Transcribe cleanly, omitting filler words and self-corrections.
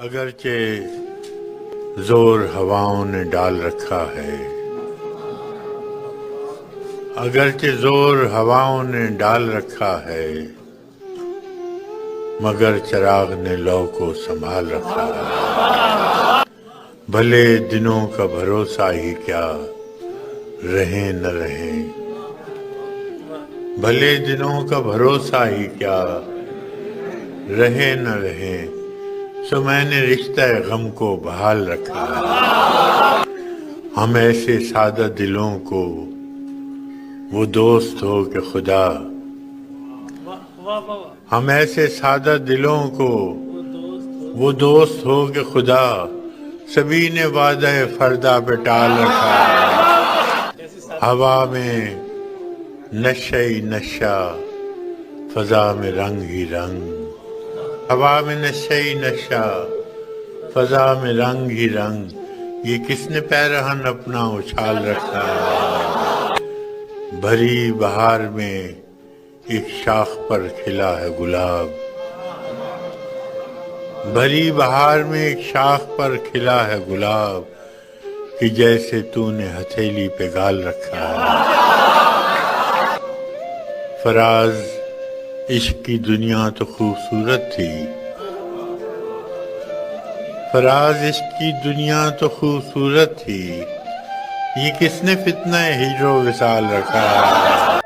اگرچہ زور ہواؤں نے ڈال رکھا ہے، اگرچہ زور ہواؤں نے ڈال رکھا ہے، مگر چراغ نے لو کو سنبھال رکھا ہے۔ بھلے دنوں کا بھروسہ ہی کیا رہیں نہ رہیں، بھلے دنوں کا بھروسہ ہی کیا رہیں نہ رہیں، سو میں نے رشتہ غم کو بحال رکھا ہے۔ ہم ایسے سادہ دلوں کو وہ دوست ہو کہ خدا، ہم ایسے سادہ دلوں کو وہ دوست ہو کہ خدا، سبھی نے وعدہ فردا پہ ٹال رکھا ہے۔ ہوا میں نشہ ہی نشہ، فضا میں رنگ ہی رنگ، ہوا میں نشہ ہی نشہ، فضا میں رنگ ہی رنگ، یہ کس نے پیرہن اپنا اچھال رکھا ہے۔ بھری بہار میں ایک شاخ پر کھلا ہے گلاب، بھری بہار میں ایک شاخ پر کھلا ہے گلاب، کہ جیسے تو نے ہتھیلی پہ گال رکھا ہے۔ فراز، عشق کی دنیا تو خوبصورت تھی، فراز عشق کی دنیا تو خوبصورت تھی، یہ کس نے فتنہ ہجر و وصال رکھا ہے۔